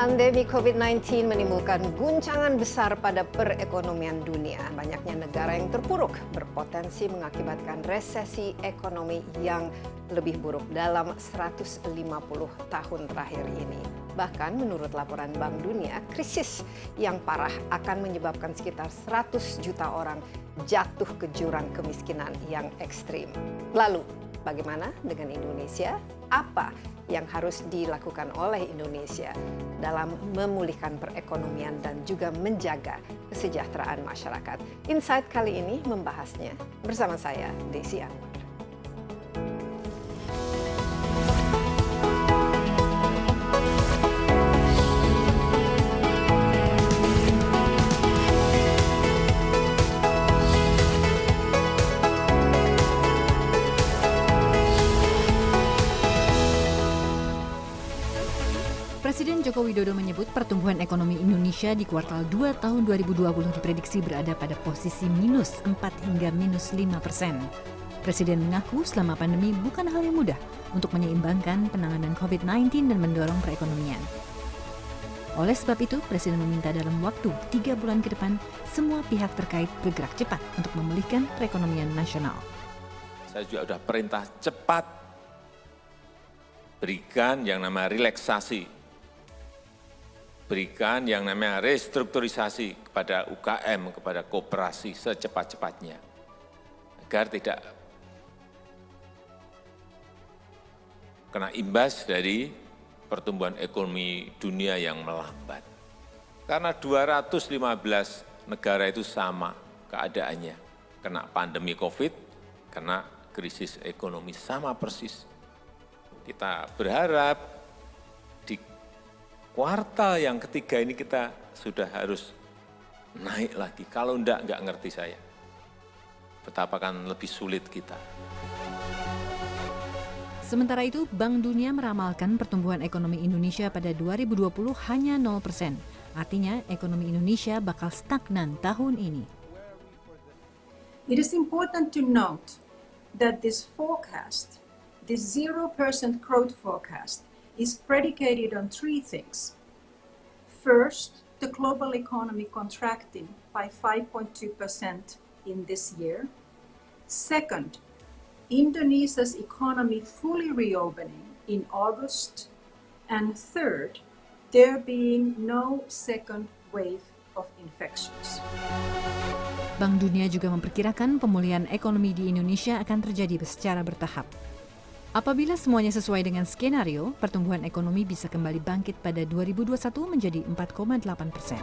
Pandemi Covid-19 menimbulkan guncangan besar pada perekonomian dunia. Banyaknya negara yang terpuruk berpotensi mengakibatkan resesi ekonomi yang lebih buruk dalam 150 tahun terakhir ini. Bahkan menurut laporan Bank Dunia, krisis yang parah akan menyebabkan sekitar 100 juta orang jatuh ke jurang kemiskinan yang ekstrem. Lalu, bagaimana dengan Indonesia? Apa yang harus dilakukan oleh Indonesia dalam memulihkan perekonomian dan juga menjaga kesejahteraan masyarakat? Insight kali ini membahasnya bersama saya, Desi Anwar. Presiden Joko Widodo menyebut pertumbuhan ekonomi Indonesia di kuartal 2 tahun 2020 diprediksi berada pada posisi minus 4 hingga minus 5%. Presiden mengaku selama pandemi bukan hal yang mudah untuk menyeimbangkan penanganan COVID-19 dan mendorong perekonomian. Oleh sebab itu, Presiden meminta dalam waktu 3 bulan ke depan semua pihak terkait bergerak cepat untuk memulihkan perekonomian nasional. Saya juga sudah perintah cepat berikan yang namanya relaksasi, berikan yang namanya restrukturisasi kepada UKM, kepada koperasi secepat-cepatnya, agar tidak kena imbas dari pertumbuhan ekonomi dunia yang melambat. Karena 215 negara itu sama keadaannya, kena pandemi Covid, kena krisis ekonomi, sama persis. Kita berharap di kuartal yang ketiga ini kita sudah harus naik lagi. Kalau enggak ngerti saya. Betapa kan lebih sulit kita. Sementara itu, Bank Dunia meramalkan pertumbuhan ekonomi Indonesia pada 2020 hanya 0%. Artinya, ekonomi Indonesia bakal stagnan tahun ini. It is important to note that this 0% growth forecast is predicated on three things. First, the global economy contracting by 5.2% in this year. Second, Indonesia's economy fully reopening in August. And third, there being no second wave of infections. Bank Dunia juga memperkirakan pemulihan ekonomi di Indonesia akan terjadi secara bertahap. Apabila semuanya sesuai dengan skenario, pertumbuhan ekonomi bisa kembali bangkit pada 2021 menjadi 4,8%.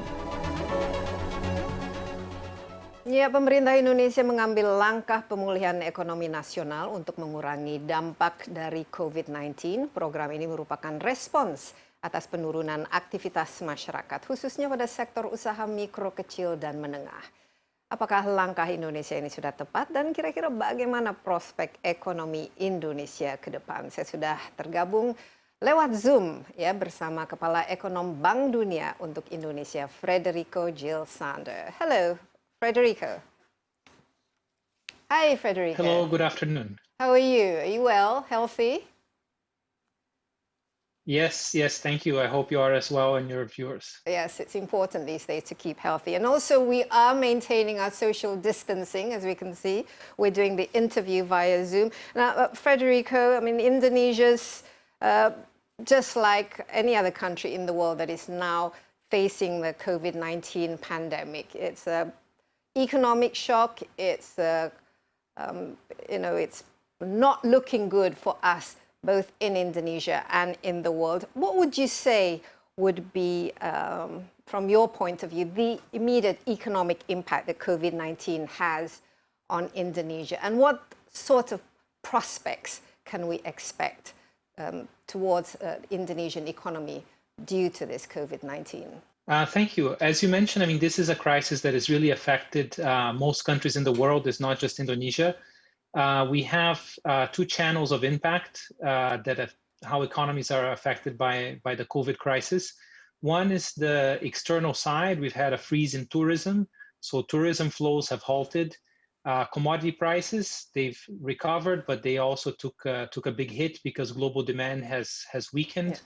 Ya, pemerintah Indonesia mengambil langkah pemulihan ekonomi nasional untuk mengurangi dampak dari COVID-19. Program ini merupakan respons atas penurunan aktivitas masyarakat, khususnya pada sektor usaha mikro, kecil, dan menengah. Apakah langkah Indonesia ini sudah tepat dan kira-kira bagaimana prospek ekonomi Indonesia ke depan? Saya sudah tergabung lewat Zoom ya bersama Kepala Ekonom Bank Dunia untuk Indonesia, Frederico Gil Sander. Hello, Frederico. Hi, Frederico. Hello, good afternoon. How are you? Are you well, healthy? Yes, thank you. I hope you are as well and your viewers. Yes, it's important these days to keep healthy. And also we are maintaining our social distancing, as we can see. We're doing the interview via Zoom. Now, Frederico, I mean, Indonesia's just like any other country in the world that is now facing the COVID-19 pandemic. It's an economic shock. It's, it's not looking good for us, both in Indonesia and in the world. What would you say would be, from your point of view, the immediate economic impact that COVID-19 has on Indonesia? And what sort of prospects can we expect towards Indonesian economy due to this COVID-19? Thank you. As you mentioned, I mean, this is a crisis that has really affected most countries in the world. It's not just Indonesia. We have two channels of impact how economies are affected by the COVID crisis. One is the external side. We've had a freeze in tourism, so tourism flows have halted. Commodity prices, they've recovered, but they also took a big hit because global demand has weakened.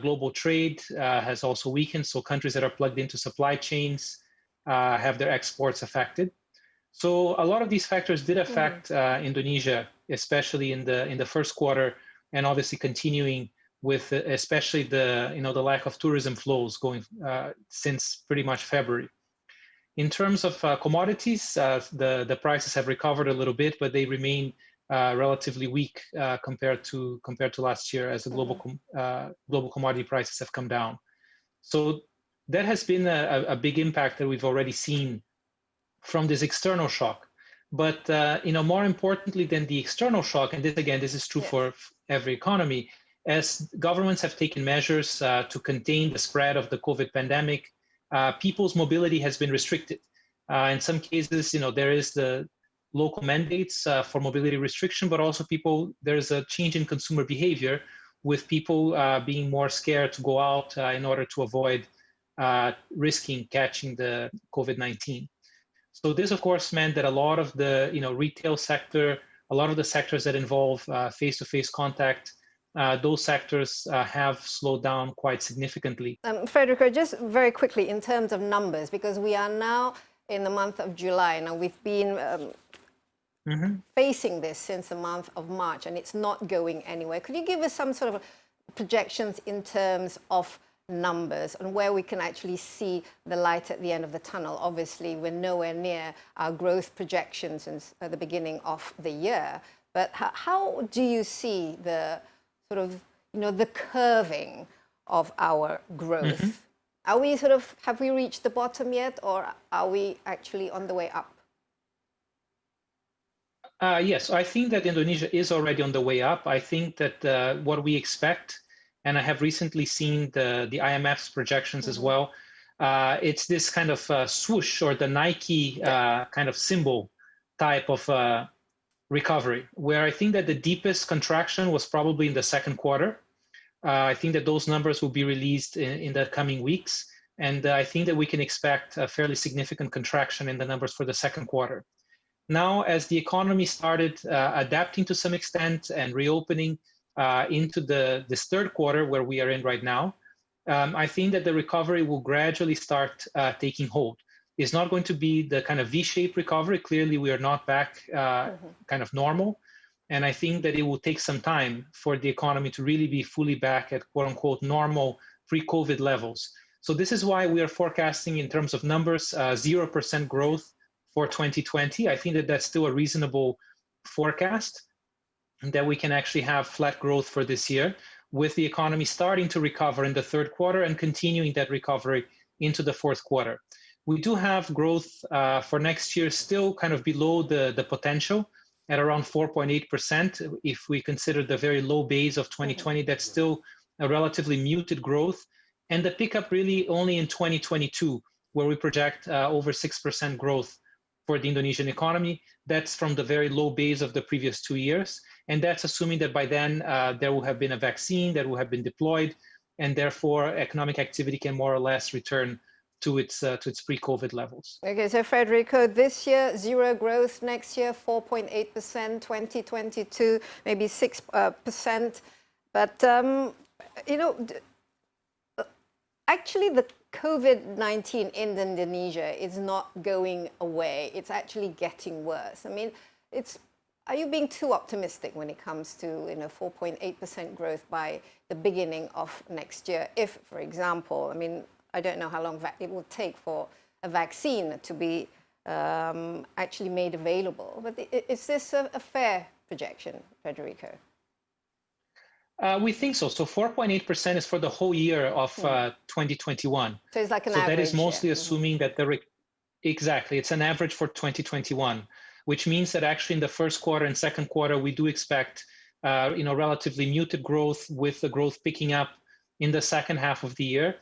Global trade has also weakened, so countries that are plugged into supply chains have their exports affected. So a lot of these factors did affect Indonesia, especially in the first quarter, and obviously continuing with especially the lack of tourism flows going since pretty much February. In terms of commodities, the prices have recovered a little bit, but they remain relatively weak compared to last year, as the global commodity prices have come down. So that has been a big impact that we've already seen from this external shock. But more importantly than the external shock, and this is true for every economy, as governments have taken measures to contain the spread of the COVID pandemic, people's mobility has been restricted. In some cases, there is the local mandates for mobility restriction, but also there's a change in consumer behavior, with people being more scared to go out in order to avoid risking catching the COVID-19. So this, of course, meant that a lot of the retail sector, a lot of the sectors that involve face-to-face contact, those sectors have slowed down quite significantly. Frederico, just very quickly in terms of numbers, because we are now in the month of July. Now we've been facing this since the month of March, and it's not going anywhere. Could you give us some sort of projections in terms of numbers and where we can actually see the light at the end of the tunnel? Obviously, we're nowhere near our growth projections since the beginning of the year. But how do you see the sort of, the curving of our growth? Are we have we reached the bottom yet, or are we actually on the way up? Yes, I think that Indonesia is already on the way up. I think that what we expect, and I have recently seen the IMF's projections as well, it's this kind of swoosh, or the Nike kind of symbol type of recovery, where I think that the deepest contraction was probably in the second quarter. I think that those numbers will be released in the coming weeks, and I think that we can expect a fairly significant contraction in the numbers for the second quarter. Now, as the economy started adapting to some extent and reopening into this third quarter where we are in right now, I think that the recovery will gradually start taking hold. It's not going to be the kind of V-shaped recovery. Clearly, we are not back kind of normal. And I think that it will take some time for the economy to really be fully back at quote unquote normal pre-COVID levels. So this is why we are forecasting in terms of numbers, 0% growth for 2020. I think that that's still a reasonable forecast, and that we can actually have flat growth for this year, with the economy starting to recover in the third quarter and continuing that recovery into the fourth quarter. We do have growth for next year still kind of below the potential at around 4.8%. If we consider the very low base of 2020, that's still a relatively muted growth. And the pickup really only in 2022, where we project over 6% growth for the Indonesian economy. That's from the very low base of the previous 2 years. And that's assuming that by then there will have been a vaccine that will have been deployed, and therefore economic activity can more or less return to its pre-COVID levels. Okay, so Frederico, this year, 0 growth, next year, 4.8%, 2022, maybe 6%. But, actually the COVID-19 in Indonesia is not going away. It's actually getting worse. I mean, are you being too optimistic when it comes to 4.8% growth by the beginning of next year? If, for example, I don't know how long it will take for a vaccine to be actually made available. But is this a fair projection, Frederico? We think so. So 4.8% is for the whole year of 2021. So it's like an average. So that is mostly assuming that exactly, it's an average for 2021, which means that actually in the first quarter and second quarter, we do expect relatively muted growth, with the growth picking up in the second half of the year.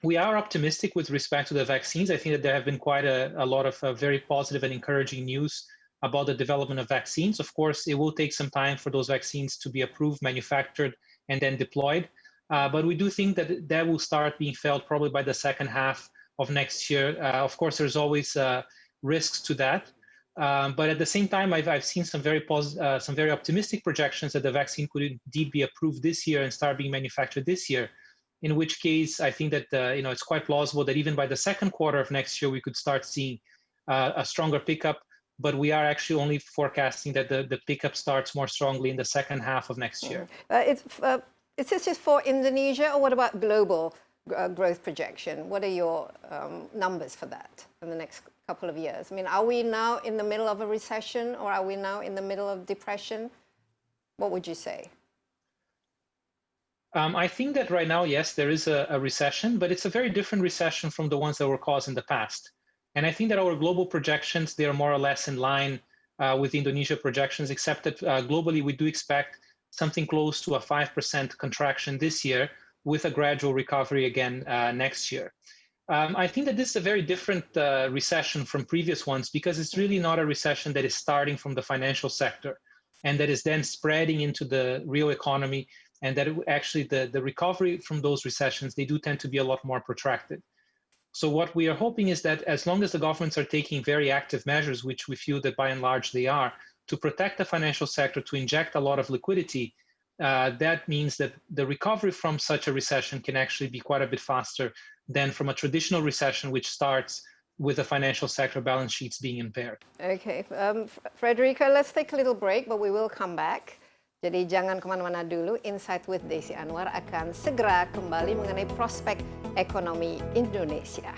We are optimistic with respect to the vaccines. I think that there have been quite a lot of very positive and encouraging news about the development of vaccines. Of course, it will take some time for those vaccines to be approved, manufactured, and then deployed. But we do think that that will start being felt probably by the second half of next year. Of course, there's always risks to that. But at the same time, I've seen some very optimistic projections that the vaccine could indeed be approved this year and start being manufactured this year. In which case, I think that it's quite plausible that even by the second quarter of next year, we could start seeing a stronger pickup. But we are actually only forecasting that the pickup starts more strongly in the second half of next year. Is this just for Indonesia, or what about global growth projection? What are your numbers for that in the next couple of years? I mean, are we now in the middle of a recession, or are we now in the middle of depression? What would you say? I think that right now, yes, there is a recession, but it's a very different recession from the ones that were caused in the past. And I think that our global projections, they are more or less in line with Indonesia projections, except that globally we do expect something close to a 5% contraction this year with a gradual recovery again next year. I think that this is a very different recession from previous ones because it's really not a recession that is starting from the financial sector and that is then spreading into the real economy, and that actually the recovery from those recessions, they do tend to be a lot more protracted. So what we are hoping is that as long as the governments are taking very active measures, which we feel that by and large they are, to protect the financial sector, to inject a lot of liquidity, that means that the recovery from such a recession can actually be quite a bit faster than from a traditional recession, which starts with the financial sector balance sheets being impaired. Okay, Frederico, let's take a little break, but we will come back. Jadi jangan kemana-mana dulu, Insight with Desi Anwar akan segera kembali mengenai prospek ekonomi Indonesia.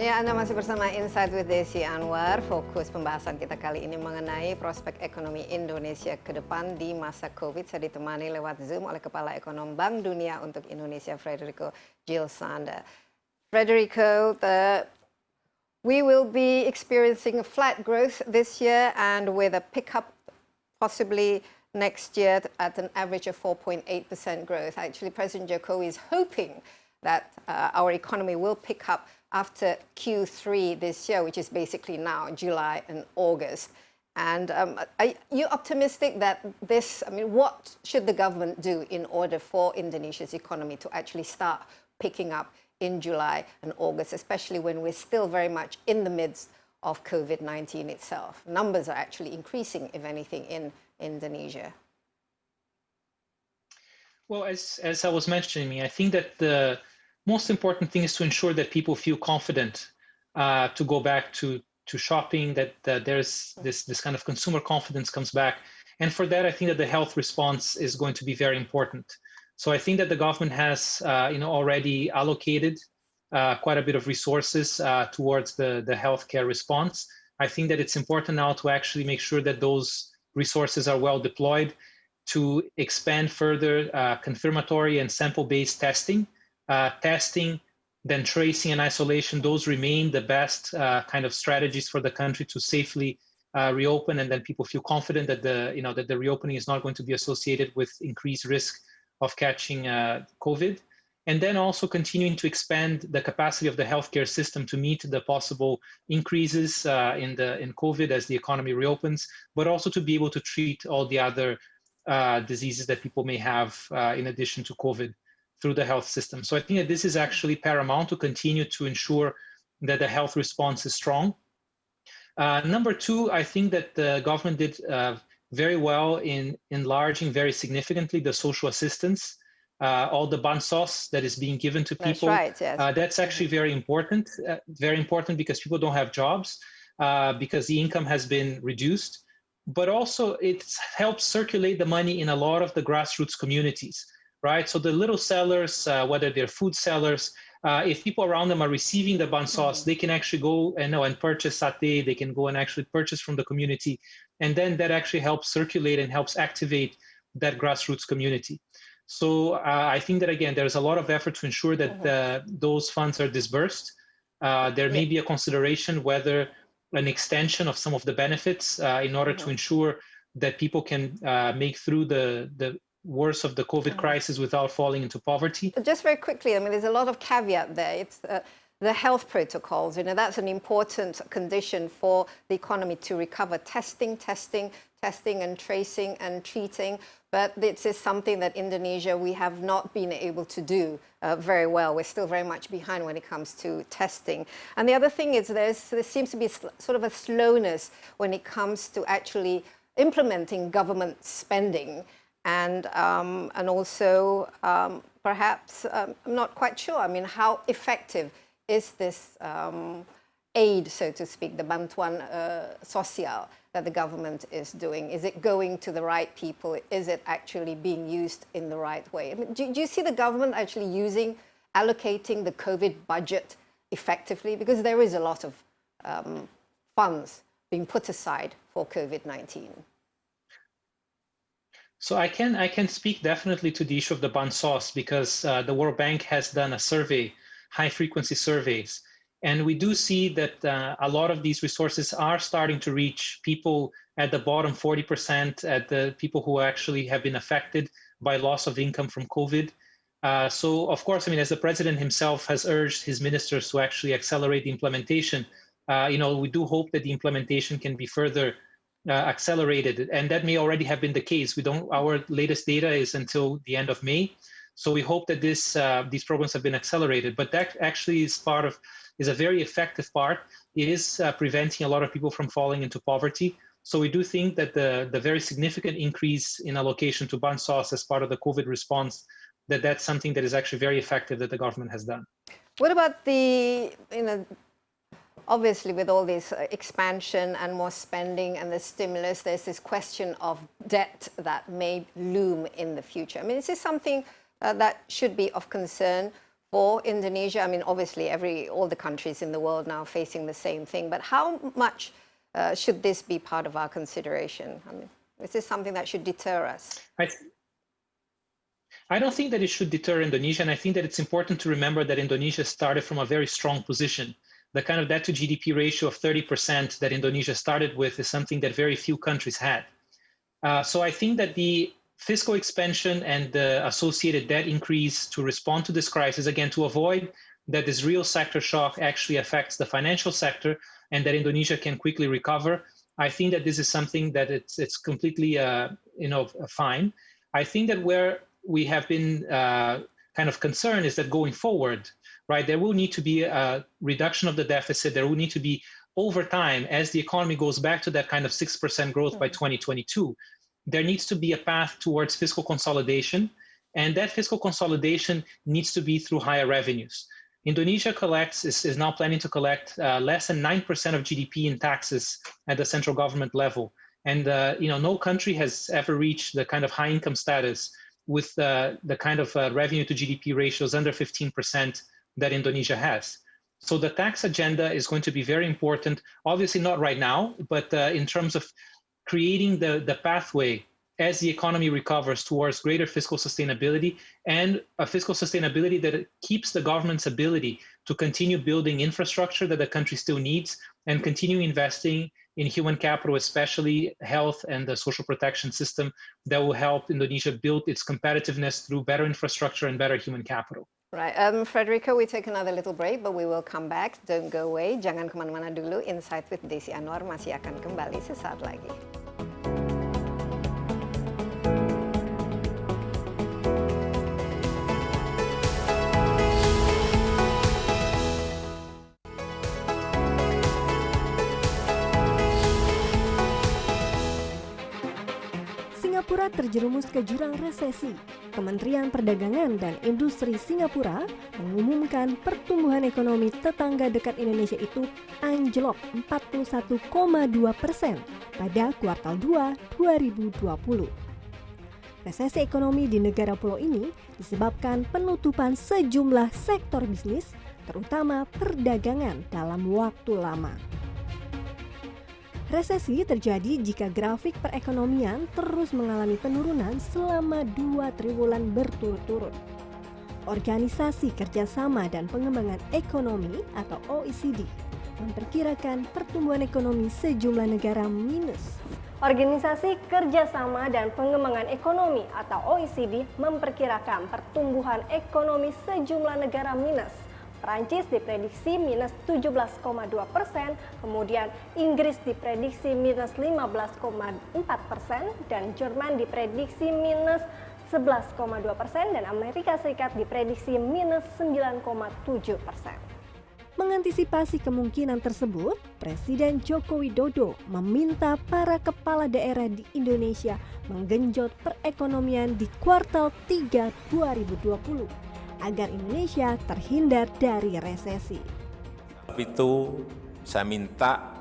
Ya, Anda masih bersama Insight with Desi Anwar. Fokus pembahasan kita kali ini mengenai prospek ekonomi Indonesia ke depan di masa COVID. Saya ditemani lewat Zoom oleh Kepala Ekonom Bank Dunia untuk Indonesia, Frederico Gil Sander. Frederico, we will be experiencing a flat growth this year and with a pickup possibly next year at an average of 4.8% growth. Actually, President Jokowi is hoping that our economy will pick up after Q3 this year, which is basically now, July and August. And are you optimistic that this, I mean, what should the government do in order for Indonesia's economy to actually start picking up in July and August, especially when we're still very much in the midst of COVID-19 itself? Numbers are actually increasing, if anything, in Indonesia. Well, as I was mentioning, I think that the most important thing is to ensure that people feel confident to go back to shopping, that there's this kind of consumer confidence comes back. And for that, I think that the health response is going to be very important. So I think that the government has already allocated quite a bit of resources towards the healthcare response. I think that it's important now to actually make sure that those resources are well deployed to expand further confirmatory and sample-based testing. Testing, then tracing and isolation, those remain the best kind of strategies for the country to safely reopen, and then people feel confident that the reopening is not going to be associated with increased risk of catching COVID. And then also continuing to expand the capacity of the healthcare system to meet the possible increases in COVID as the economy reopens, but also to be able to treat all the other diseases that people may have in addition to COVID through the health system. So I think that this is actually paramount to continue to ensure that the health response is strong. Number two, I think that the government did very well in enlarging very significantly the social assistance, all the bansos that is being given to people. That's right, yes. That's actually very important because people don't have jobs, because the income has been reduced, but also it helps circulate the money in a lot of the grassroots communities. Right, so the little sellers, whether they're food sellers, if people around them are receiving the bansos, they can actually go and purchase satay. They can go and actually purchase from the community, and then that actually helps circulate and helps activate that grassroots community. So I think that again, there's a lot of effort to ensure that those funds are disbursed. There may be a consideration whether an extension of some of the benefits in order to ensure that people can make through the worst of the COVID crisis without falling into poverty. Just very quickly, I mean, there's a lot of caveat there. It's the health protocols. That's an important condition for the economy to recover. Testing and tracing and treating. But this is something that Indonesia, we have not been able to do very well. We're still very much behind when it comes to testing. And the other thing is there seems to be sort of a slowness when it comes to actually implementing government spending. And also perhaps, I'm not quite sure, how effective is this aid, so to speak, the bantuan sosial that the government is doing? Is it going to the right people? Is it actually being used in the right way? Do you see the government actually allocating the COVID budget effectively? Because there is a lot of funds being put aside for COVID-19. So I can speak definitely to the issue of the bansos, because the World Bank has done a survey, high-frequency surveys. And we do see that a lot of these resources are starting to reach people at the bottom 40%, at the people who actually have been affected by loss of income from COVID. So, of course, as the president himself has urged his ministers to actually accelerate the implementation, we do hope that the implementation can be further accelerated. And that may already have been the case. Our latest data is until the end of May. So we hope that these programs have been accelerated. But that actually is a very effective part. It is preventing a lot of people from falling into poverty. So we do think that the very significant increase in allocation to bansos as part of the COVID response, that's something that is actually very effective that the government has done. What about obviously with all this expansion and more spending and the stimulus, there's this question of debt that may loom in the future. Is this something that should be of concern for Indonesia? Obviously all the countries in the world now facing the same thing, but how much should this be part of our consideration? Is this something that should deter us? I don't think that it should deter Indonesia, and I think that it's important to remember that Indonesia started from a very strong position. The kind of debt to GDP ratio of 30% that Indonesia started with is something that very few countries had. So I think that the fiscal expansion and the associated debt increase to respond to this crisis, again, to avoid that this real sector shock actually affects the financial sector and that Indonesia can quickly recover, I think that this is something that it's completely fine. I think that where we have been kind of concerned is that going forward, right, there will need to be a reduction of the deficit. There will need to be, over time, as the economy goes back to that kind of 6% growth by 2022, there needs to be a path towards fiscal consolidation, and that fiscal consolidation needs to be through higher revenues. Indonesia is now planning to collect less than 9% of GDP in taxes at the central government level, and no country has ever reached the kind of high income status with the kind of revenue to GDP ratios under 15% that Indonesia has. So the tax agenda is going to be very important, obviously not right now, but in terms of creating the pathway as the economy recovers towards greater fiscal sustainability, and a fiscal sustainability that keeps the government's ability to continue building infrastructure that the country still needs and continue investing in human capital, especially health and the social protection system that will help Indonesia build its competitiveness through better infrastructure and better human capital. Right. Frederico, we take another little break, but we will come back. Don't go away. Jangan kemana-mana dulu. Insight with Desi Anwar masih akan kembali sesaat lagi. Singapura terjerumus ke jurang resesi. Kementerian Perdagangan dan Industri Singapura mengumumkan pertumbuhan ekonomi tetangga dekat Indonesia itu anjlok 41,2% pada kuartal 2 2020. Resesi ekonomi di negara pulau ini disebabkan penutupan sejumlah sektor bisnis, terutama perdagangan dalam waktu lama. Resesi terjadi jika grafik perekonomian terus mengalami penurunan selama 2 triwulan berturut-turut. Organisasi Kerjasama dan Pengembangan Ekonomi atau OECD memperkirakan pertumbuhan ekonomi sejumlah negara minus. Organisasi Kerjasama dan Pengembangan Ekonomi atau OECD memperkirakan pertumbuhan ekonomi sejumlah negara minus Prancis diprediksi minus 17,2%, kemudian Inggris diprediksi minus 15,4%, dan Jerman diprediksi minus 11,2%, dan Amerika Serikat diprediksi minus 9,7%. Mengantisipasi kemungkinan tersebut, Presiden Joko Widodo meminta para kepala daerah di Indonesia menggenjot perekonomian di kuartal 3 2020 agar Indonesia terhindar dari resesi. Itu saya minta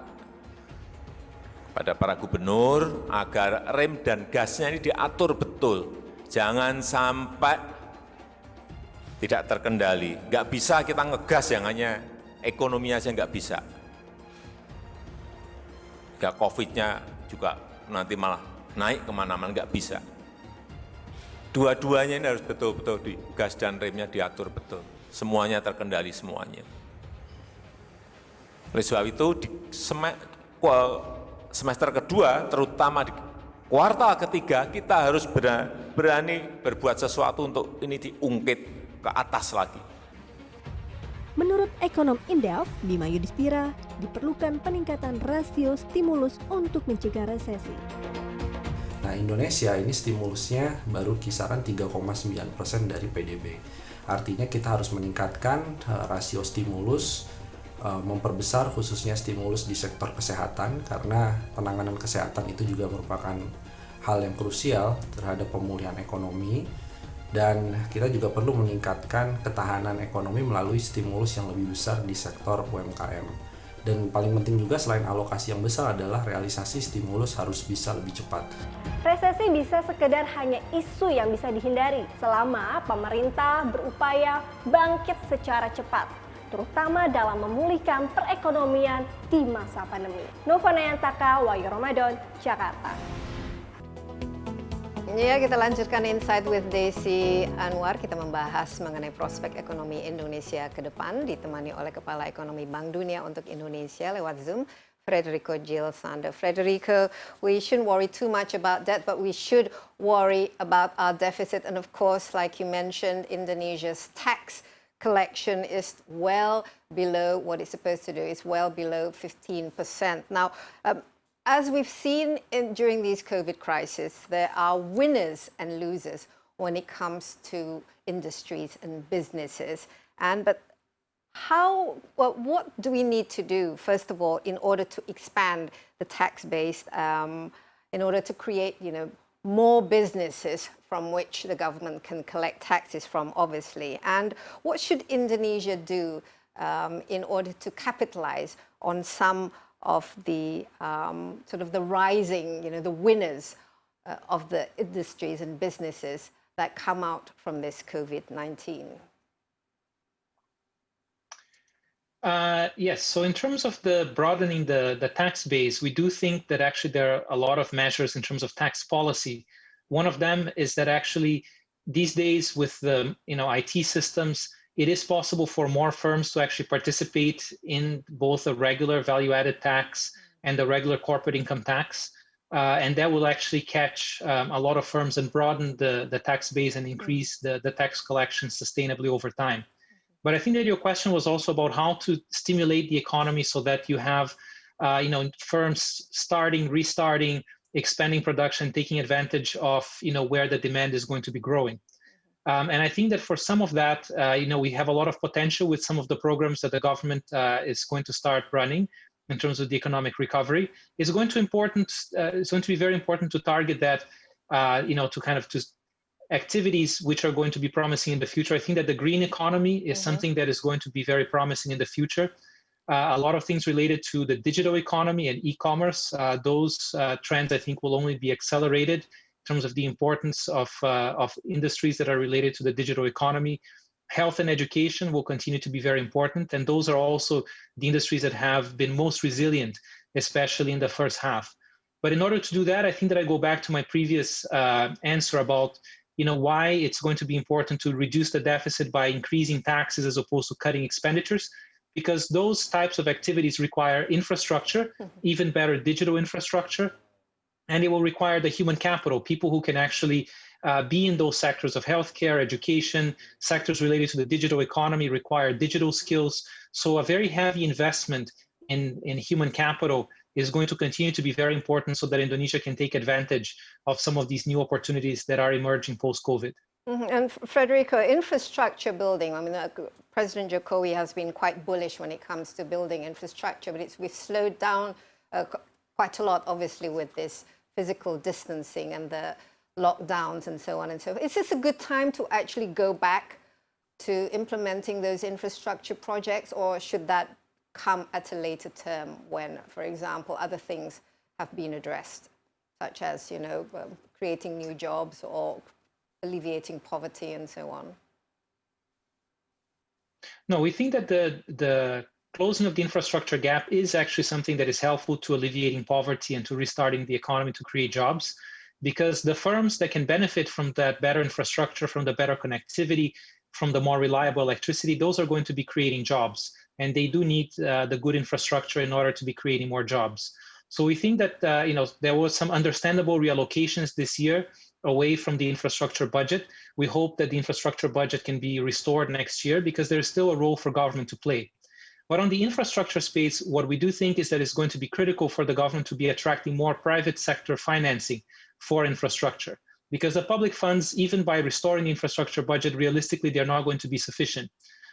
pada para gubernur agar rem dan gasnya ini diatur betul. Jangan sampai tidak terkendali. Nggak bisa kita ngegas yang hanya ekonomi aja nggak bisa. Nggak COVID-nya juga nanti malah naik kemana-mana, nggak bisa. Dua-duanya ini harus betul-betul di gas dan remnya diatur betul. Semuanya terkendali semuanya. Oleh sebab itu di semester kedua, terutama di kuartal ketiga, kita harus berani berbuat sesuatu untuk ini diungkit ke atas lagi. Menurut ekonom Indef, Bima Yudhistira, diperlukan peningkatan rasio stimulus untuk mencegah resesi. Nah, Indonesia ini stimulusnya baru kisaran 3,9% dari PDB. Artinya kita harus meningkatkan rasio stimulus, memperbesar khususnya stimulus di sektor kesehatan, karena penanganan kesehatan itu juga merupakan hal yang krusial terhadap pemulihan ekonomi. Dan kita juga perlu meningkatkan ketahanan ekonomi melalui stimulus yang lebih besar di sektor UMKM. Dan paling penting juga selain alokasi yang besar adalah realisasi stimulus harus bisa lebih cepat. Resesi bisa sekedar hanya isu yang bisa dihindari selama pemerintah berupaya bangkit secara cepat, terutama dalam memulihkan perekonomian di masa pandemi. Nova Nayantaka, Wahyu Ramadan, Jakarta. Ya, kita lanjutkan Insight with Desi Anwar. Kita membahas mengenai prospek ekonomi Indonesia ke depan, ditemani oleh Kepala Ekonomi Bank Dunia untuk Indonesia lewat Zoom, Frederico Gil Sander. Frederico, we shouldn't worry too much about that, but we should worry about our deficit. And of course, like you mentioned, Indonesia's tax collection is well below what it's supposed to do. It's well below 15%. Now, as we've seen during these COVID crises, there are winners and losers when it comes to industries and businesses. But what do we need to do, first of all, in order to expand the tax base, in order to create, more businesses from which the government can collect taxes from, obviously? And what should Indonesia do in order to capitalize on some of the sort of the rising, the winners of the industries and businesses that come out from this COVID-19? Yes, so in terms of the broadening the tax base, we do think that actually there are a lot of measures in terms of tax policy. One of them is that actually these days with the IT systems, it is possible for more firms to actually participate in both the regular value-added tax and the regular corporate income tax. And that will actually catch a lot of firms and broaden the tax base and increase the tax collection sustainably over time. But I think that your question was also about how to stimulate the economy so that you have firms restarting, expanding production, taking advantage of where the demand is going to be growing. And I think that for some of that, we have a lot of potential with some of the programs that the government is going to start running in terms of the economic recovery. It's going to be very important to target that, to activities which are going to be promising in the future. I think that the green economy is something that is going to be very promising in the future. A lot of things related to the digital economy and e-commerce, those trends I think will only be accelerated in terms of the importance of industries that are related to the digital economy. Health and education will continue to be very important, and those are also the industries that have been most resilient, especially in the first half. But in order to do that, I think that I go back to my previous answer about why it's going to be important to reduce the deficit by increasing taxes as opposed to cutting expenditures, because those types of activities require infrastructure, even better digital infrastructure, and it will require the human capital, people who can actually be in those sectors of healthcare, education, sectors related to the digital economy require digital skills. So a very heavy investment in human capital is going to continue to be very important so that Indonesia can take advantage of some of these new opportunities that are emerging post-COVID. And Frederico, infrastructure building, I mean, President Jokowi has been quite bullish when it comes to building infrastructure, but we've slowed down quite a lot, obviously, with this physical distancing and the lockdowns and so on and so forth. Is this a good time to actually go back to implementing those infrastructure projects, or should that come at a later term when, for example, other things have been addressed, such as, creating new jobs or alleviating poverty and so on? No, we think that the closing of the infrastructure gap is actually something that is helpful to alleviating poverty and to restarting the economy to create jobs, because the firms that can benefit from that better infrastructure, from the better connectivity, from the more reliable electricity, those are going to be creating jobs. And they do need the good infrastructure in order to be creating more jobs. So we think that there was some understandable reallocations this year away from the infrastructure budget. We hope that the infrastructure budget can be restored next year because there's still a role for government to play. But on the infrastructure space, what we do think is that it's going to be critical for the government to be attracting more private sector financing for infrastructure, because the public funds, even by restoring the infrastructure budget, realistically, they're not going to be sufficient.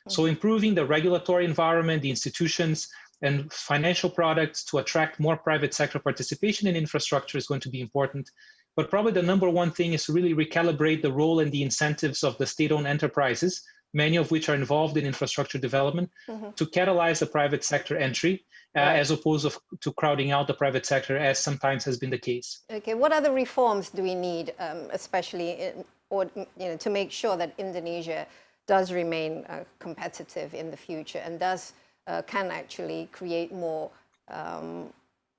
So improving the regulatory environment, the institutions, and financial products to attract more private sector participation in infrastructure is going to be important. But probably the number one thing is to really recalibrate the role and the incentives of the state-owned enterprises, many of which are involved in infrastructure development, to catalyze the private sector entry, as opposed to crowding out the private sector, as sometimes has been the case. Okay, what other reforms do we need, especially to make sure that Indonesia does remain competitive in the future and can actually create more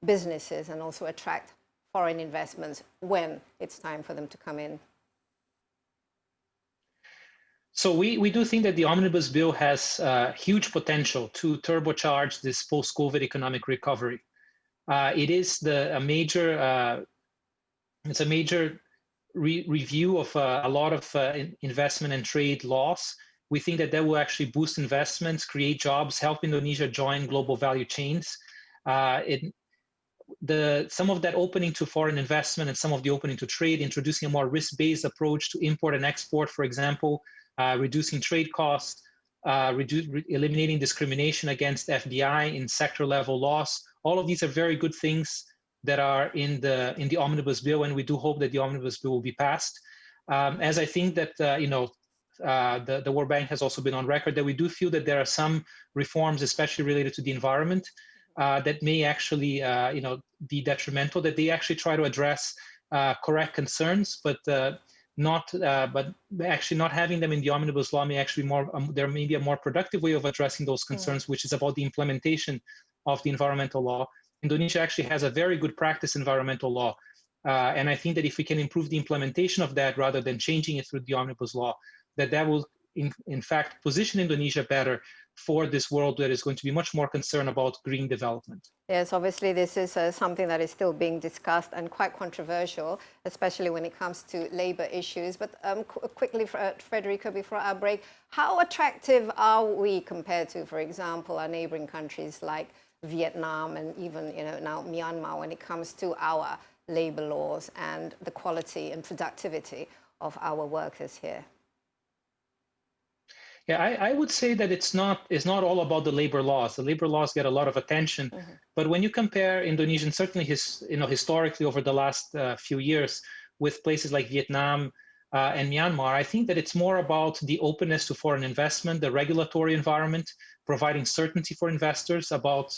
businesses and also attract foreign investments when it's time for them to come in? So we do think that the Omnibus Bill has huge potential to turbocharge this post-COVID economic recovery. It is a major review of a lot of investment and trade laws. We think that will actually boost investments, create jobs, help Indonesia join global value chains. Some of that opening to foreign investment and some of the opening to trade, introducing a more risk-based approach to import and export, for example, reducing trade costs, eliminating discrimination against FDI in sector-level laws. All of these are very good things that are in the Omnibus Bill, and we do hope that the Omnibus Bill will be passed. As I think that the World Bank has also been on record that we do feel that there are some reforms, especially related to the environment, that may actually be detrimental. That they actually try to address correct concerns, but actually not having them in the Omnibus Law may actually there may be a more productive way of addressing those concerns, which is about the implementation of the environmental law. Indonesia actually has a very good practice environmental law. And I think that if we can improve the implementation of that rather than changing it through the Omnibus Law, that will in fact position Indonesia better for this world that is going to be much more concerned about green development. Yes, obviously this is something that is still being discussed and quite controversial, especially when it comes to labor issues. But quickly, Frederico, before our break, how attractive are we compared to, for example, our neighboring countries like Vietnam and even now Myanmar when it comes to our labor laws and the quality and productivity of our workers here? Yeah, I would say that it's not all about the labor laws. The labor laws get a lot of attention, but when you compare Indonesia, certainly historically over the last few years, with places like Vietnam and Myanmar, I think that it's more about the openness to foreign investment, the regulatory environment, providing certainty for investors about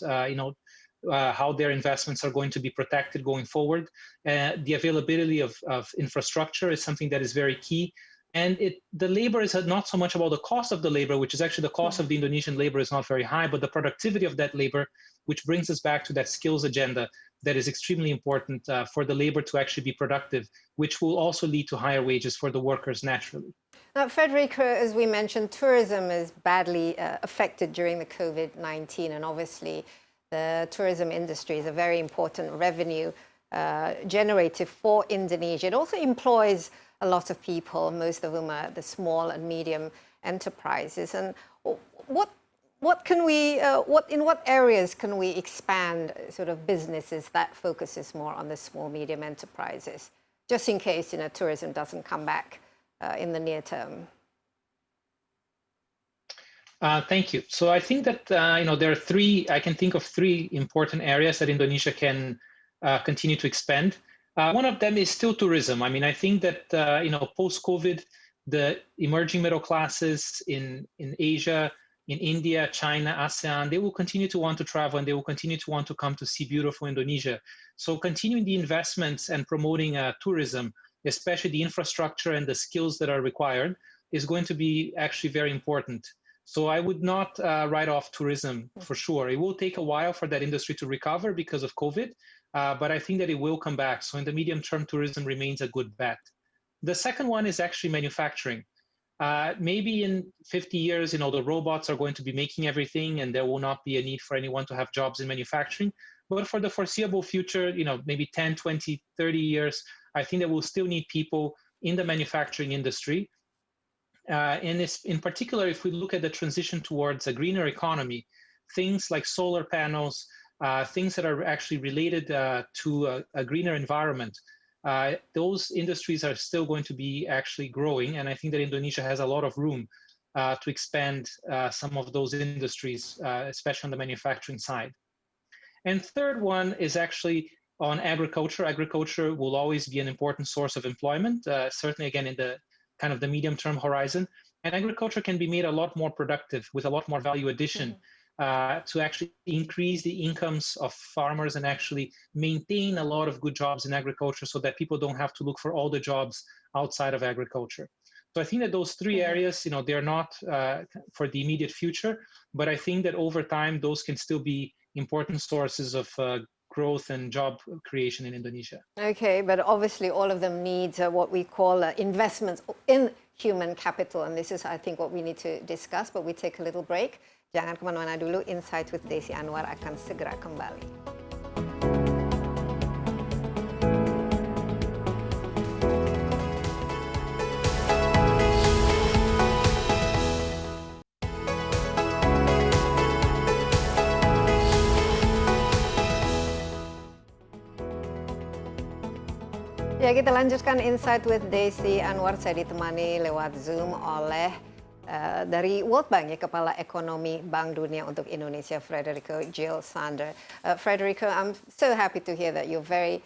how their investments are going to be protected going forward. The availability of infrastructure is something that is very key. And the labor is not so much about the cost of the labor, which is actually the cost of the Indonesian labor is not very high, but the productivity of that labor, which brings us back to that skills agenda that is extremely important for the labor to actually be productive, which will also lead to higher wages for the workers naturally. Now, Frederico, as we mentioned, tourism is badly affected during the COVID-19, and obviously the tourism industry is a very important revenue generated for Indonesia. It also employs a lot of people, most of whom are the small and medium enterprises. And in what areas can we expand sort of businesses that focuses more on the small, medium enterprises, just in case, tourism doesn't come back in the near term? Thank you. So I think that, I can think of three important areas that Indonesia can continue to expand. One of them is still tourism. I mean, I think that, post-COVID, the emerging middle classes in Asia, in India, China, ASEAN, they will continue to want to travel and they will continue to want to come to see beautiful Indonesia. So continuing the investments and promoting tourism, especially the infrastructure and the skills that are required, is going to be actually very important. So I would not write off tourism for sure. It will take a while for that industry to recover because of COVID, but I think that it will come back. So in the medium term, tourism remains a good bet. The second one is actually manufacturing. Maybe in 50 years, the robots are going to be making everything and there will not be a need for anyone to have jobs in manufacturing. But for the foreseeable future, maybe 10, 20, 30 years, I think that we'll still need people in the manufacturing industry. And in particular, if we look at the transition towards a greener economy, things like solar panels, things that are actually related to a greener environment, those industries are still going to be actually growing. And I think that Indonesia has a lot of room to expand some of those industries, especially on the manufacturing side. And third one is actually on agriculture. Agriculture will always be an important source of employment, certainly again in the kind of the medium-term horizon. And agriculture can be made a lot more productive with a lot more value addition to actually increase the incomes of farmers and actually maintain a lot of good jobs in agriculture so that people don't have to look for all the jobs outside of agriculture. So I think that those three areas, they're not for the immediate future, but I think that over time, those can still be important sources of growth and job creation in Indonesia. Okay, but obviously all of them need what we call investments in human capital. And this is, I think, what we need to discuss, but we take a little break. Jangan kemana-mana dulu, Insight with Desi Anwar akan segera kembali. Ya, kita lanjutkan Insight with Desi Anwar. Saya ditemani lewat Zoom oleh dari World Bank, Kepala Ekonomi Bank Dunia untuk Indonesia, Frederico Gil Sander. Frederico, I'm so happy to hear that you're very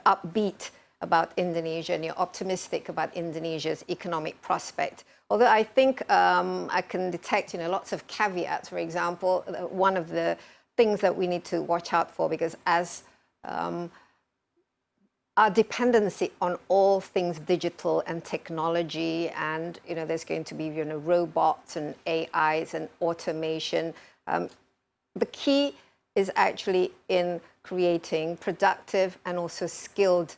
upbeat about Indonesia and you're optimistic about Indonesia's economic prospect. Although I think I can detect, lots of caveats. For example, one of the things that we need to watch out for, because as our dependency on all things digital and technology, and there's going to be robots and AIs and automation. The key is actually in creating productive and also skilled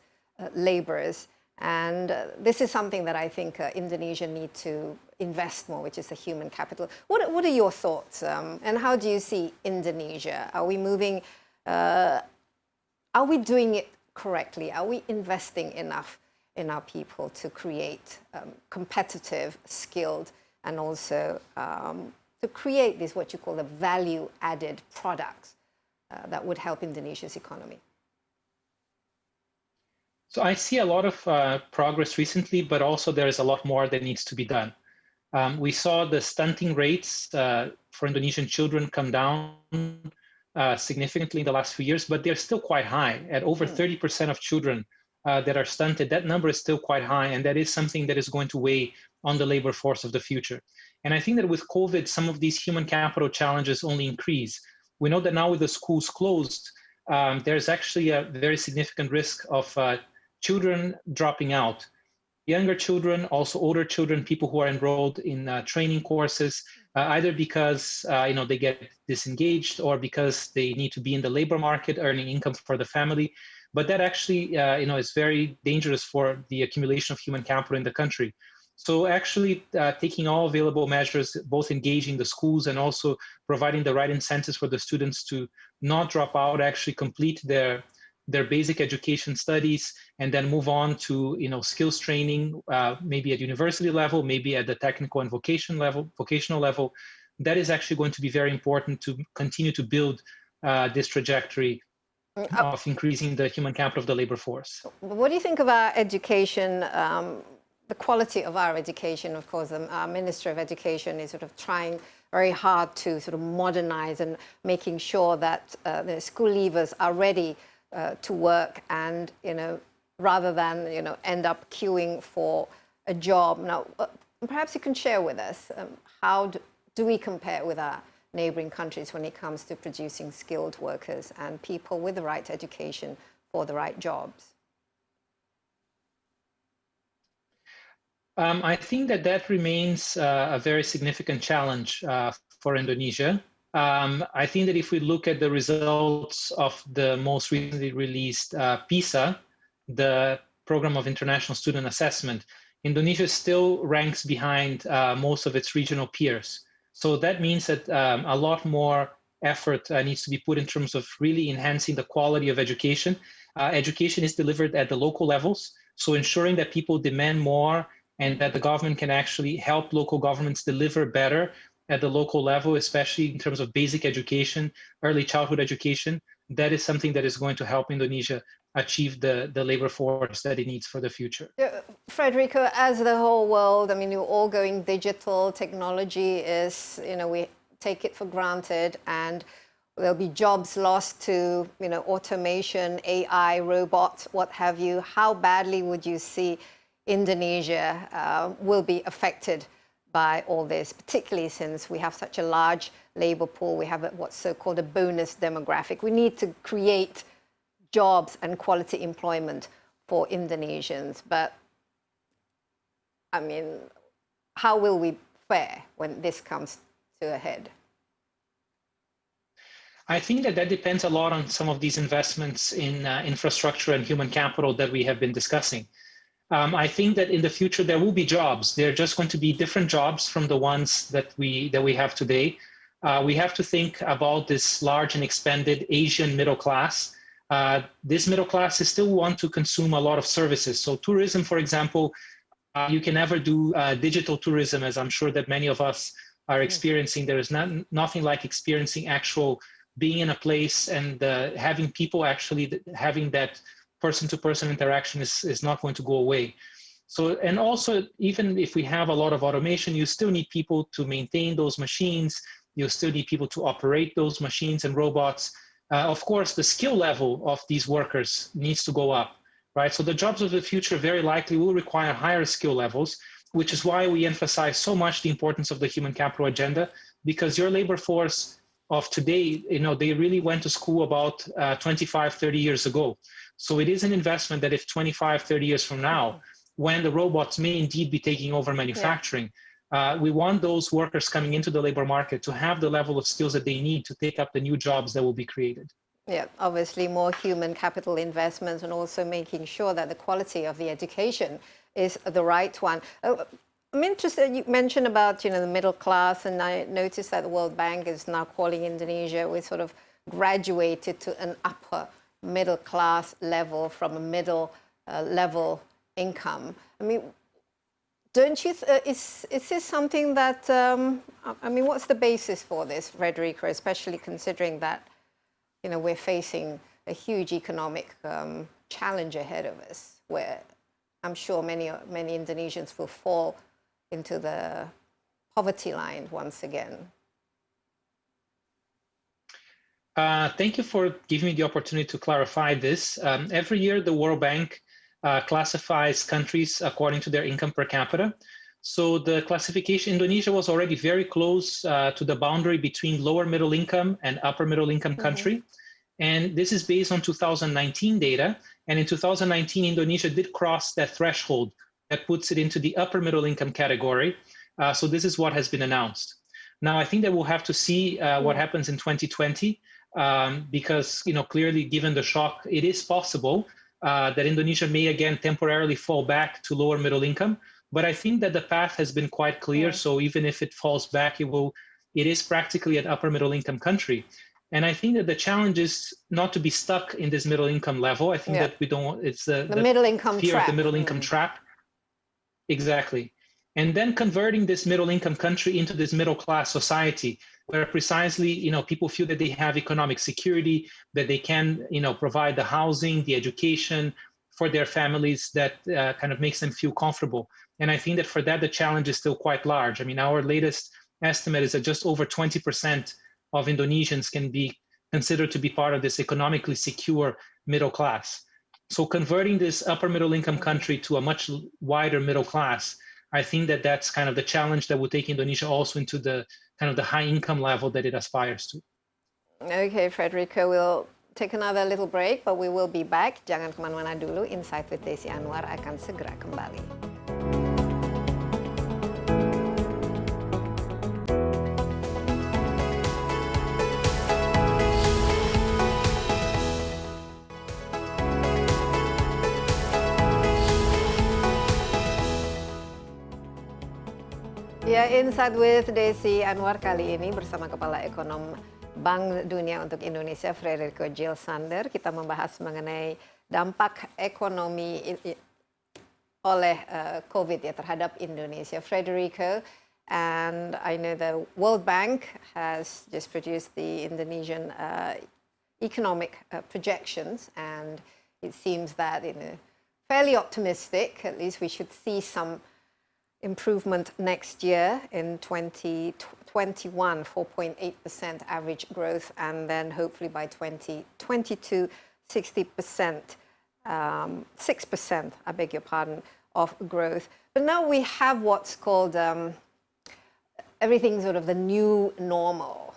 laborers, and this is something that I think Indonesia need to invest more, which is the human capital. What are your thoughts, and how do you see Indonesia? Are we moving? Are we doing it correctly? Are we investing enough in our people to create competitive, skilled, and also to create this, what you call the value-added products that would help Indonesia's economy? So I see a lot of progress recently, but also there is a lot more that needs to be done. We saw the stunting rates for Indonesian children come down significantly in the last few years, but they're still quite high. At over 30% of children that are stunted, that number is still quite high, and that is something that is going to weigh on the labor force of the future. And I think that with COVID, some of these human capital challenges only increase. We know that now with the schools closed, there's actually a very significant risk of children dropping out. Younger children, also older children, people who are enrolled in training courses, either because they get disengaged or because they need to be in the labor market earning income for the family. But that actually is very dangerous for the accumulation of human capital in the country. So actually taking all available measures, both engaging the schools and also providing the right incentives for the students to not drop out, actually complete their their basic education studies and then move on to skills training, maybe at university level, maybe at the technical and vocational level. That is actually going to be very important to continue to build this trajectory of increasing the human capital of the labor force. What do you think of our education, the quality of our education? Of course, our Minister of Education is sort of trying very hard to sort of modernize and making sure that the school leavers are ready to work and, rather than, end up queuing for a job. Now, perhaps you can share with us how do we compare with our neighboring countries when it comes to producing skilled workers and people with the right education for the right jobs? I think that remains a very significant challenge for Indonesia. I think that if we look at the results of the most recently released PISA, the Program of International Student Assessment, Indonesia still ranks behind most of its regional peers. So that means that a lot more effort needs to be put in terms of really enhancing the quality of education. Education is delivered at the local levels, so ensuring that people demand more and that the government can actually help local governments deliver better at the local level, especially in terms of basic education, early childhood education. That is something that is going to help Indonesia achieve the labor force that it needs for the future. Frederico, as the whole world, you're all going digital. Technology is, we take it for granted, and there'll be jobs lost to, automation, AI, robots, what have you. How badly would you see Indonesia will be affected by all this, particularly since we have such a large labor pool? We have what's so-called a bonus demographic. We need to create jobs and quality employment for Indonesians. But, how will we fare when this comes to a head? I think that depends a lot on some of these investments in infrastructure and human capital that we have been discussing. I think that in the future there will be jobs. They're just going to be different jobs from the ones that we have today. We have to think about this large and expanded Asian middle class. This middle class is still want to consume a lot of services. So tourism, for example, you can never do digital tourism, as I'm sure that many of us are experiencing. There is nothing like experiencing actual being in a place and having people actually having that person-to-person interaction is not going to go away. So, and also, even if we have a lot of automation, you still need people to maintain those machines. You still need people to operate those machines and robots. Of course, the skill level of these workers needs to go up, right? So the jobs of the future very likely will require higher skill levels, which is why we emphasize so much the importance of the human capital agenda, because your labor force of today, they really went to school about 25, 30 years ago. So it is an investment that if 25, 30 years from now, when the robots may indeed be taking over manufacturing, we want those workers coming into the labor market to have the level of skills that they need to take up the new jobs that will be created. Yeah, obviously more human capital investments and also making sure that the quality of the education is the right one. I'm interested, you mentioned about, the middle class, and I noticed that the World Bank is now calling Indonesia, we sort of graduated to an upper middle class level from a middle level income. Don't you, is this something that, what's the basis for this, Frederico, especially considering that, we're facing a huge economic challenge ahead of us, where I'm sure many Indonesians will fall into the poverty line once again? Thank you for giving me the opportunity to clarify this. Every year, the World Bank classifies countries according to their income per capita. So the classification, Indonesia was already very close to the boundary between lower middle income and upper middle income country. And this is based on 2019 data. And in 2019, Indonesia did cross that threshold that puts it into the upper middle income category. So this is what has been announced. Now, I think that we'll have to see what happens in 2020. Because, clearly, given the shock, it is possible that Indonesia may again temporarily fall back to lower middle income. But I think that the path has been quite clear. So even if it falls back, it is practically an upper middle income country. And I think that the challenge is not to be stuck in this middle income level. I think that we don't, it's the middle income fear trap. of the middle income trap. Exactly. And then converting this middle income country into this middle class society where precisely, people feel that they have economic security, that they can, provide the housing, the education for their families that kind of makes them feel comfortable. And I think that for that, the challenge is still quite large. I mean, our latest estimate is that just over 20% of Indonesians can be considered to be part of this economically secure middle class. So converting this upper middle income country to a much wider middle class, I think that that's kind of the challenge that will take Indonesia also into the kind of the high income level that it aspires to. Okay, Frederico, we'll take another little break, but we will be back. Jangan kemana-mana dulu, Insight with Desi Anwar akan segera kembali. Ya, Insight with Desi Anwar kali ini bersama Kepala Ekonom Bank Dunia untuk Indonesia, Frederico Gil Sander. Kita membahas mengenai dampak ekonomi oleh COVID ya terhadap Indonesia. Frederico, and I know the World Bank has just produced the Indonesian economic projections, and it seems that fairly optimistic. At least we should see some improvement next year in 2021, 4.8% average growth, and then hopefully by 2022, 60%, 6%, I beg your pardon, of growth. But now we have what's called everything sort of the new normal.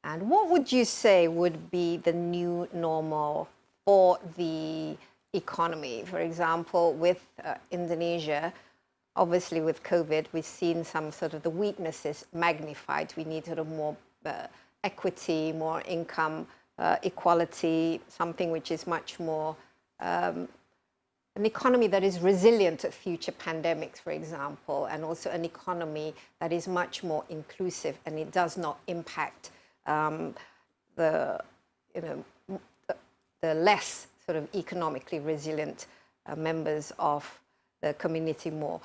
And what would you say would be the new normal for the economy? For example, with Indonesia, obviously, with COVID, we've seen some sort of the weaknesses magnified. We need sort of more equity, more income equality, something which is much more an economy that is resilient to future pandemics, for example, and also an economy that is much more inclusive and it does not impact the less sort of economically resilient members of the community more.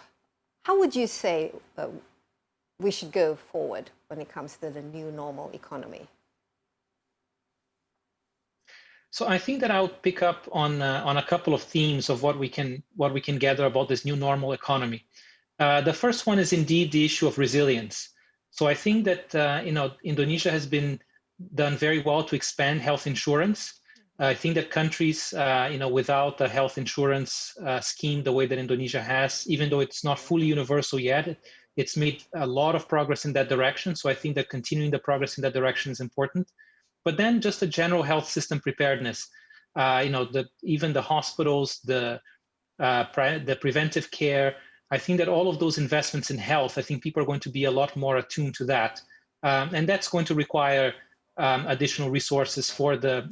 How would you say we should go forward when it comes to the new normal economy? So I think that I'll pick up on a couple of themes of what we can gather about this new normal economy. The first one is indeed the issue of resilience. So I think that Indonesia has been done very well to expand health insurance. I think that countries, without a health insurance scheme the way that Indonesia has, even though it's not fully universal yet, it's made a lot of progress in that direction. So I think that continuing the progress in that direction is important. But then just a general health system preparedness, even the hospitals, the preventive care. I think that all of those investments in health, I think people are going to be a lot more attuned to that, and that's going to require additional resources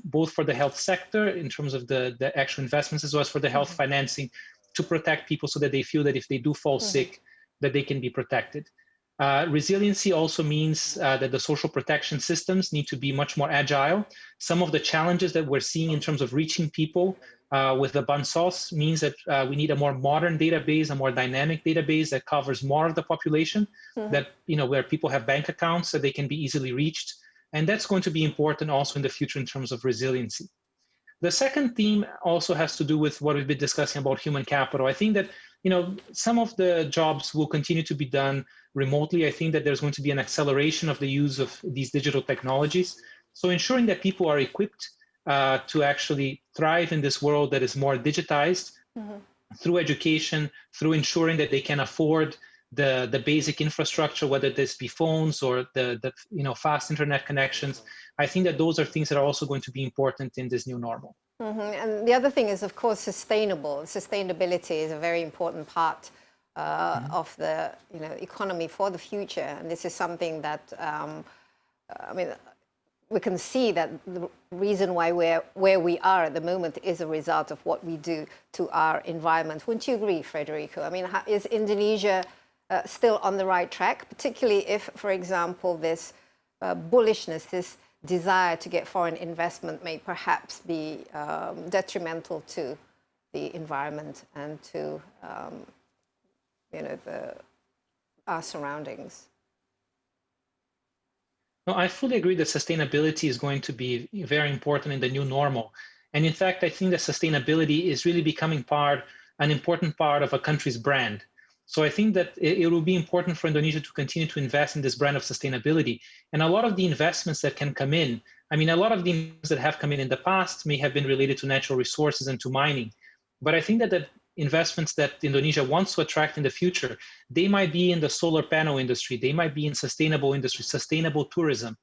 both for the health sector in terms of the actual investments as well as for the health financing to protect people so that they feel that if they do fall sick, that they can be protected. Resiliency also means that the social protection systems need to be much more agile. Some of the challenges that we're seeing in terms of reaching people with the Bansos means that we need a more modern database, a more dynamic database that covers more of the population, that where people have bank accounts so they can be easily reached. And that's going to be important also in the future in terms of resiliency. The second theme also has to do with what we've been discussing about human capital. I think that some of the jobs will continue to be done remotely. I think that there's going to be an acceleration of the use of these digital technologies. So ensuring that people are equipped to actually thrive in this world that is more digitized through education, through ensuring that they can afford the basic infrastructure, whether this be phones or the fast internet connections. I think that those are things that are also going to be important in this new normal. And the other thing is, of course, sustainability is a very important part of the economy for the future. And this is something that, we can see that the reason why we're where we are at the moment is a result of what we do to our environment. Wouldn't you agree, Frederico? I mean, is Indonesia still on the right track, particularly if, for example, this bullishness, desire to get foreign investment may perhaps be detrimental to the environment and to our surroundings. No, I fully agree that sustainability is going to be very important in the new normal. And in fact, I think that sustainability is really becoming an important part of a country's brand. So I think that it will be important for Indonesia to continue to invest in this brand of sustainability. And a lot of the investments that can come in, I mean, a lot of the investments that have come in the past may have been related to natural resources and to mining. But I think that the investments that Indonesia wants to attract in the future, they might be in the solar panel industry, they might be in sustainable industry, sustainable tourism.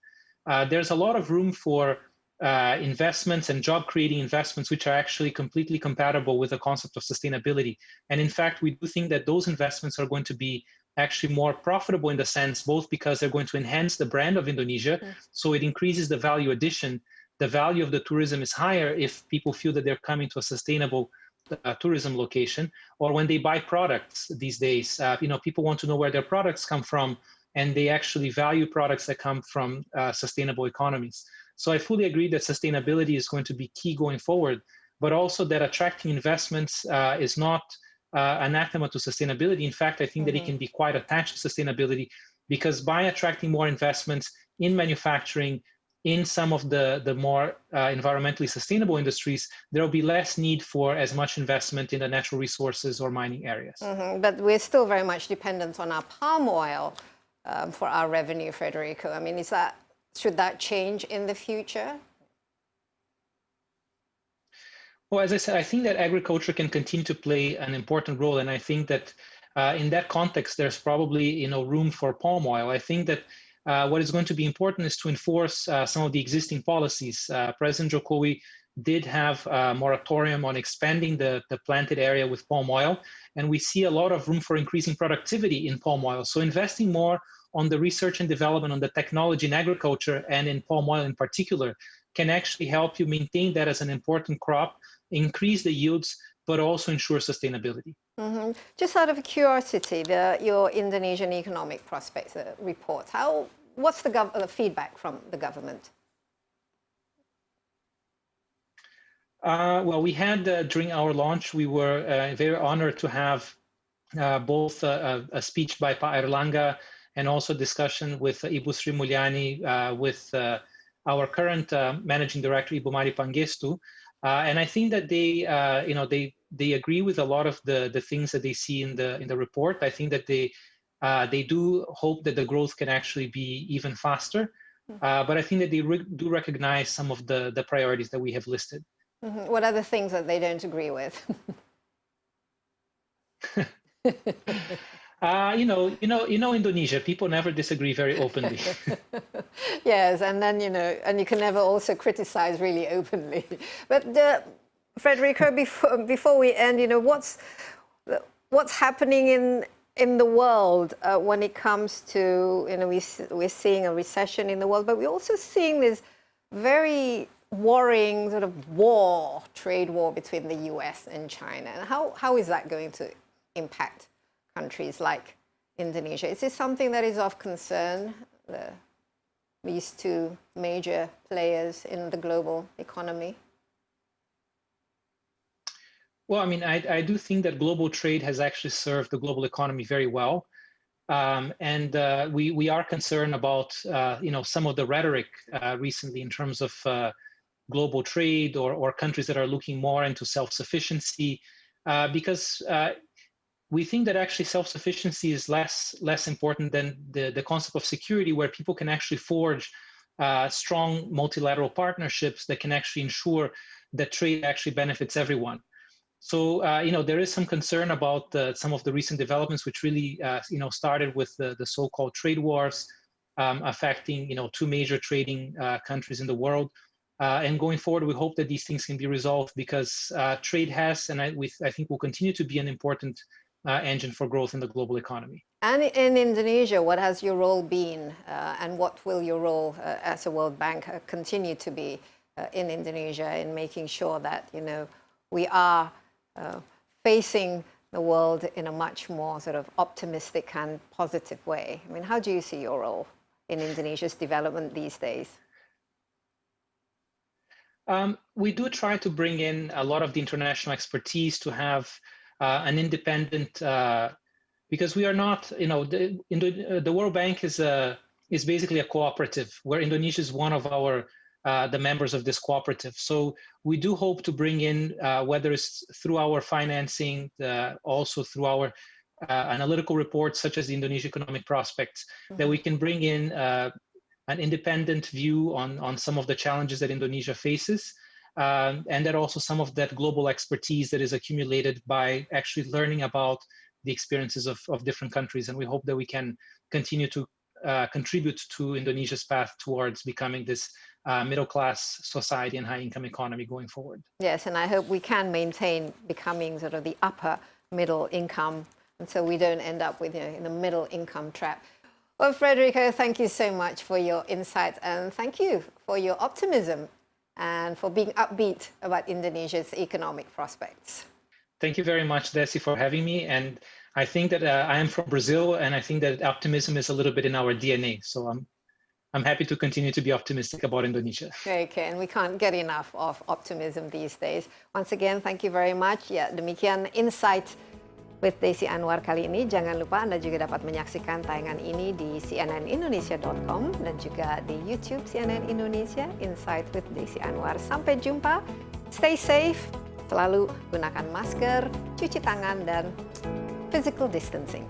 There's a lot of room for investments and job-creating investments which are actually completely compatible with the concept of sustainability. And in fact, we do think that those investments are going to be actually more profitable in the sense, both because they're going to enhance the brand of Indonesia, so it increases the value addition. The value of the tourism is higher if people feel that they're coming to a sustainable tourism location, or when they buy products these days, people want to know where their products come from, and they actually value products that come from sustainable economies. So I fully agree that sustainability is going to be key going forward, but also that attracting investments is not anathema to sustainability. In fact, I think that it can be quite attached to sustainability, because by attracting more investments in manufacturing, in some of the more environmentally sustainable industries, there will be less need for as much investment in the natural resources or mining areas. But we're still very much dependent on our palm oil for our revenue, Frederico. I mean, should that change in the future? Well, as I said, I think that agriculture can continue to play an important role, and I think that in that context, there's probably room for palm oil. I think that what is going to be important is to enforce some of the existing policies. President Jokowi did have a moratorium on expanding the planted area with palm oil, and we see a lot of room for increasing productivity in palm oil. So investing more on the research and development, on the technology in agriculture and in palm oil in particular, can actually help you maintain that as an important crop, increase the yields, but also ensure sustainability. Just out of curiosity, your Indonesian economic prospects report, what's the feedback from the government? Well, we had, during our launch, we were very honored to have both a speech by Pa Erlangga and also discussion with Ibu Sri Mulyani, with our current managing director, Ibu Mari Pangestu. And I think that they agree with a lot of the things that they see in the report. I think that they do hope that the growth can actually be even faster. But I think that they do recognize some of the priorities that we have listed. What are the things that they don't agree with? Indonesia, people never disagree very openly. Yes, and then, and you can never also criticize really openly. But Frederico, before we end, what's happening in the world when it comes to, we're seeing a recession in the world, but we're also seeing this very worrying sort of trade war between the US and China. And how is that going to impact countries like Indonesia? Is this something that is of concern, these two major players in the global economy? Well, I mean, I do think that global trade has actually served the global economy very well. And we are concerned about, some of the rhetoric recently in terms of global trade or countries that are looking more into self-sufficiency, because we think that actually self-sufficiency is less important than the concept of security, where people can actually forge strong multilateral partnerships that can actually ensure that trade actually benefits everyone. So, there is some concern about some of the recent developments, which really, started with the so-called trade wars affecting, two major trading countries in the world. And going forward, we hope that these things can be resolved, because trade has, and I think will continue to be an important engine for growth in the global economy. And in Indonesia, what has your role been, and what will your role as a World Bank continue to be in Indonesia in making sure that, we are facing the world in a much more sort of optimistic and positive way? I mean, how do you see your role in Indonesia's development these days? We do try to bring in a lot of the international expertise to have an independent, because we are not, the World Bank is basically a cooperative where Indonesia is one of the members of this cooperative. So we do hope to bring in, whether it's through our financing, also through our analytical reports, such as the Indonesia Economic Prospects, that we can bring in an independent view on some of the challenges that Indonesia faces, and that also some of that global expertise that is accumulated by actually learning about the experiences of different countries. And we hope that we can continue to contribute to Indonesia's path towards becoming this middle-class society and high-income economy going forward. Yes, and I hope we can maintain becoming sort of the upper middle income, and so we don't end up with in the middle income trap. Well, Frederico, thank you so much for your insights, and thank you for your optimism and for being upbeat about Indonesia's economic prospects. Thank you very much, Desi, for having me. And I think that I am from Brazil, and I think that optimism is a little bit in our DNA. So I'm happy to continue to be optimistic about Indonesia. Okay, and we can't get enough of optimism these days. Once again, thank you very much. Ya, demikian insight with Desi Anwar kali ini. Jangan lupa Anda juga dapat menyaksikan tayangan ini di cnnindonesia.com dan juga di YouTube CNN Indonesia, Insight with Desi Anwar. Sampai jumpa, stay safe, selalu gunakan masker, cuci tangan, dan physical distancing.